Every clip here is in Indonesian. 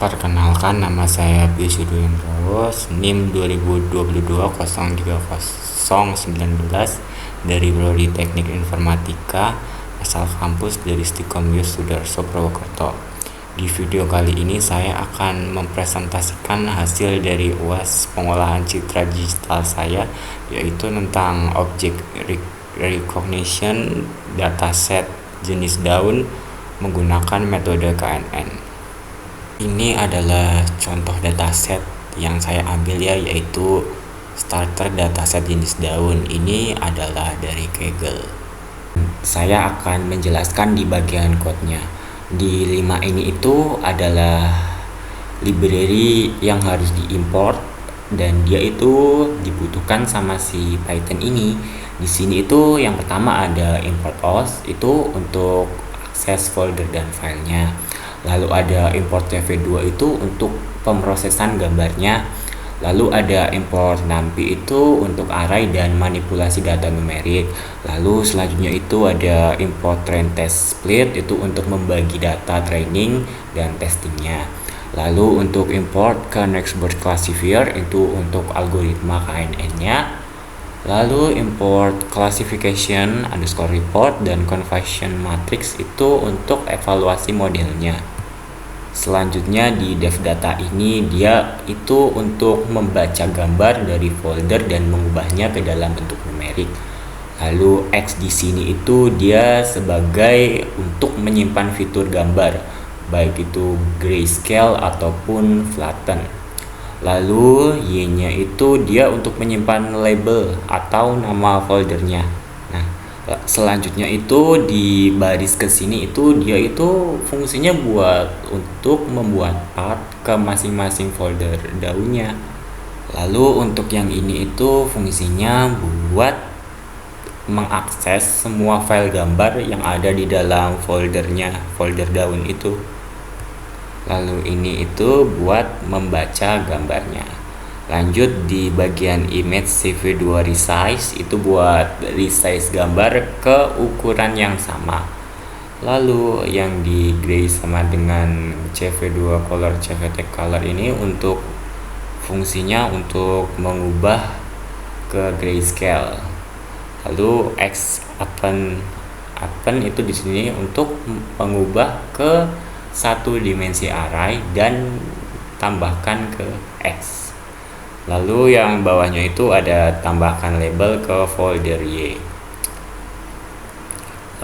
Perkenalkan, nama saya Bisuduendro, NIM 2022 dari Prodi Teknik Informatika, asal kampus dari Stikom Yus Sudarso Purwokerto. Di video kali ini saya akan mempresentasikan hasil dari UAS pengolahan citra digital saya, yaitu tentang object recognition dataset jenis daun menggunakan metode KNN. Ini adalah contoh dataset yang saya ambil yaitu starter dataset jenis daun. Ini adalah dari Kaggle. Saya akan menjelaskan di bagian code-nya. Di 5 ini itu adalah library yang harus diimport dan dia itu dibutuhkan sama si Python ini. Di sini itu yang pertama ada import os, itu untuk akses folder dan filenya. Lalu ada import cv2 itu untuk pemrosesan gambarnya. Lalu ada import numpy itu untuk array dan manipulasi data numerik. Lalu selanjutnya itu ada import train test split itu untuk membagi data training dan testingnya. Lalu untuk import ke nextboard classifier itu untuk algoritma KNN-nya. Lalu import classification underscore report dan conversion matrix itu untuk evaluasi modelnya. Selanjutnya di dev data ini dia itu untuk membaca gambar dari folder dan mengubahnya ke dalam bentuk numerik. Lalu X di sini itu dia sebagai untuk menyimpan fitur gambar, baik itu grayscale ataupun flatten. Lalu Y-nya itu dia untuk menyimpan label atau nama foldernya. Nah, selanjutnya itu di baris ke sini itu dia itu fungsinya buat untuk membuat path ke masing-masing folder daunnya. Lalu untuk yang ini itu fungsinya buat mengakses semua file gambar yang ada di dalam foldernya, folder daun itu. Lalu ini itu buat membaca gambarnya. Lanjut di bagian image cv2 resize itu buat resize gambar ke ukuran yang sama. Lalu yang di gray sama dengan cv2 color cvtext color ini untuk fungsinya untuk mengubah ke grayscale. Lalu x append itu di sini untuk mengubah ke satu dimensi array dan tambahkan ke X. Lalu yang bawahnya itu ada tambahkan label ke folder Y.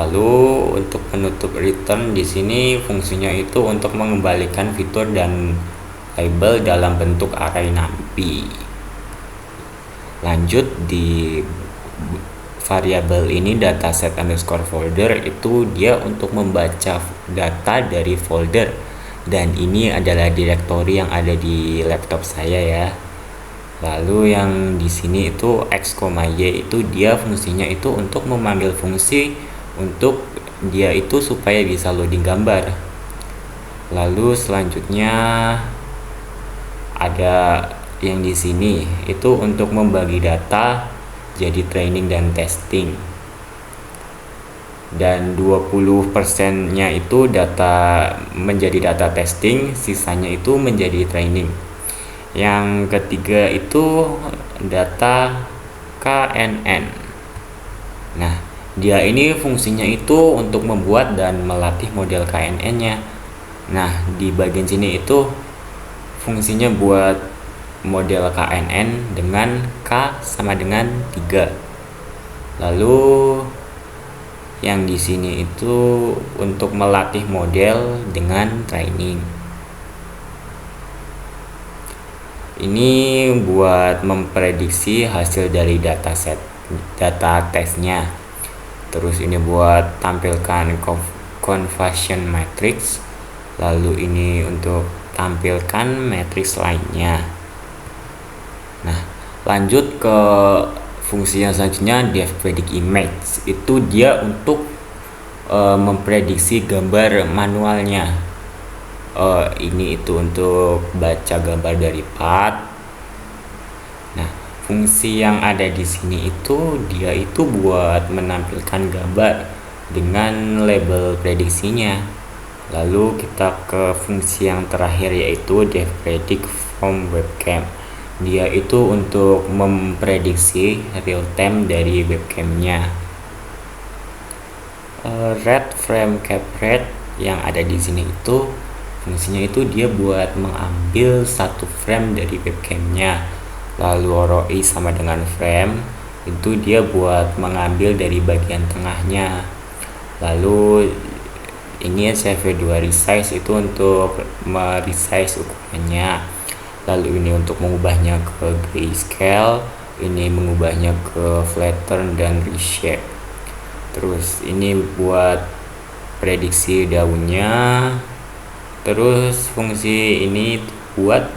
Lalu untuk penutup return di sini fungsinya itu untuk mengembalikan fitur dan label dalam bentuk array numpy. Lanjut di variabel ini dataset underscore folder itu dia untuk membaca data dari folder, dan ini adalah direktori yang ada di laptop saya ya. Lalu yang di sini itu x, y itu dia fungsinya itu untuk memanggil fungsi untuk dia itu supaya bisa loading gambar. Lalu selanjutnya ada yang di sini itu untuk membagi data jadi training dan testing, dan 20% nya itu data menjadi data testing, sisanya itu menjadi training. Yang ketiga itu data KNN. Nah, dia ini fungsinya itu untuk membuat dan melatih model KNN nya. Nah, di bagian sini itu fungsinya buat model KNN dengan K sama dengan 3. Lalu yang di sini itu untuk melatih model dengan training. Ini buat memprediksi hasil dari data testnya. Terus ini buat tampilkan conversion matrix. Lalu ini untuk tampilkan matriks lainnya. Nah, lanjut ke fungsi yang selanjutnya, def predict image. Itu dia untuk memprediksi gambar manualnya. Ini itu untuk baca gambar dari path. Nah, fungsi yang ada di sini itu dia itu buat menampilkan gambar dengan label prediksinya. Lalu kita ke fungsi yang terakhir, yaitu Depth Predict from Webcam. Dia itu untuk memprediksi real time dari webcamnya. Red Frame Cap Rate yang ada di sini itu fungsinya itu dia buat mengambil satu frame dari webcamnya. Lalu ROI sama dengan frame itu dia buat mengambil dari bagian tengahnya. Lalu ini CV2 resize itu untuk meresize ukurannya. Lalu ini untuk mengubahnya ke grayscale, ini mengubahnya ke flatten dan reshape. Terus ini buat prediksi daunnya. Terus fungsi ini buat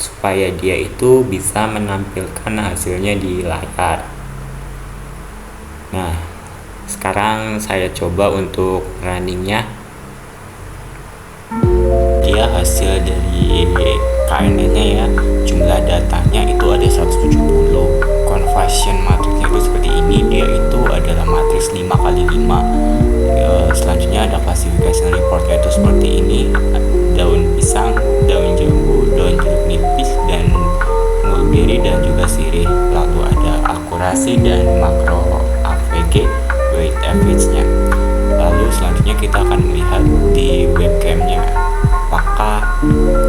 supaya dia itu bisa menampilkan hasilnya di layar. Nah, sekarang saya coba untuk runningnya. Dia hasil dari KNN nya ya, jumlah datanya itu ada 170. Conversion matriksnya itu seperti ini, dia itu adalah matriks 5x5. Selanjutnya ada classification reportnya itu seperti ini: daun pisang, daun jambu, daun jeruk nipis, dan mulberry dan juga sirih. Lalu ada akurasi dan makro AVG, weight average-nya. Lalu selanjutnya kita akan melihat di webcamnya, apakah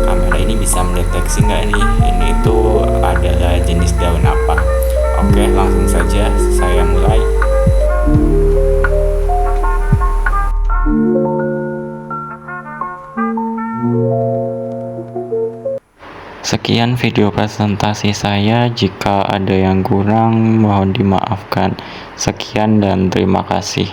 kamera ini bisa mendeteksi nggak nih ini itu adalah jenis daun apa. Oke, langsung saja saya mulai. Sekian video presentasi saya. Jika ada yang kurang, mohon dimaafkan. Sekian dan terima kasih.